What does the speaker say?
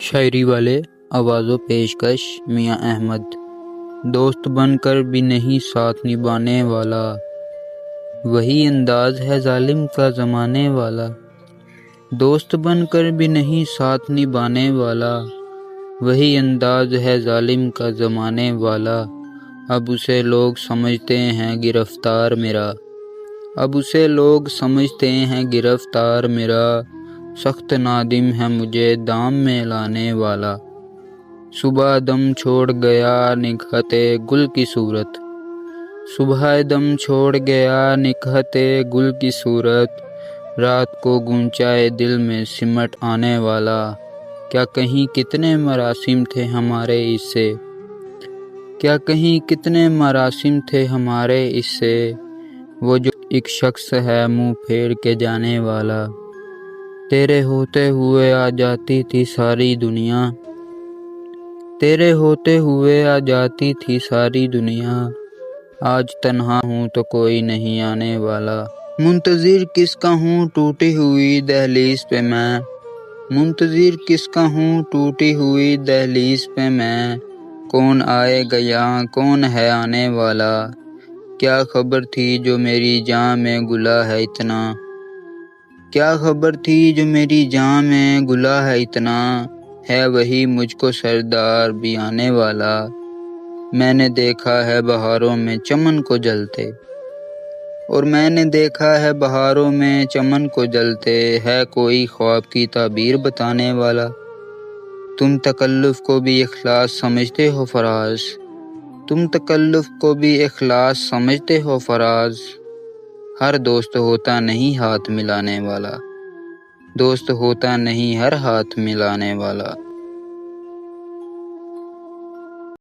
شاعری والے آواز و پیشکش میاں احمد۔ دوست بن کر بھی نہیں ساتھ نبھانے والا، وہی انداز ہے ظالم کا زمانے والا۔ دوست بن کر بھی نہیں ساتھ نبھانے والا، وہی انداز ہے ظالم کا زمانے والا۔ اب اسے لوگ سمجھتے ہیں گرفتار میرا، اب اسے لوگ سمجھتے ہیں گرفتار میرا۔ سخت نادم ہے مجھے دام میں لانے والا، صبح دم چھوڑ گیا نکہت گل کی صورت، صبح دم چھوڑ گیا نکہت گل کی صورت۔ رات کو گونچائے دل میں سمٹ آنے والا، کیا کہیں کتنے مراسم تھے ہمارے اس سے، کیا کہیں کتنے مراسم تھے ہمارے اس سے۔ وہ جو ایک شخص ہے منہ پھیر کے جانے والا، تیرے ہوتے ہوئے آ جاتی تھی ساری دنیا، تیرے ہوتے ہوئے آ جاتی تھی ساری دنیا۔ آج تنہا ہوں تو کوئی نہیں آنے والا، منتظر کس کا ہوں ٹوٹی ہوئی دہلیز پہ میں، منتظر کس کا ہوں ٹوٹی ہوئی دہلیز پہ میں۔ کون آئے گا یہاں کون ہے آنے والا، کیا خبر تھی جو میری جاں میں گلا ہے اتنا، کیا خبر تھی جو میری جاں میں گلا ہے اتنا۔ ہے وہی مجھ کو سردار بھی آنے والا، میں نے دیکھا ہے بہاروں میں چمن کو جلتے، اور میں نے دیکھا ہے بہاروں میں چمن کو جلتے۔ ہے کوئی خواب کی تعبیر بتانے والا، تم تکلف کو بھی اخلاص سمجھتے ہو فراز، تم تکلف کو بھی اخلاص سمجھتے ہو فراز۔ ہر دوست ہوتا نہیں ہاتھ ملانے والا، دوست ہوتا نہیں ہر ہاتھ ملانے والا۔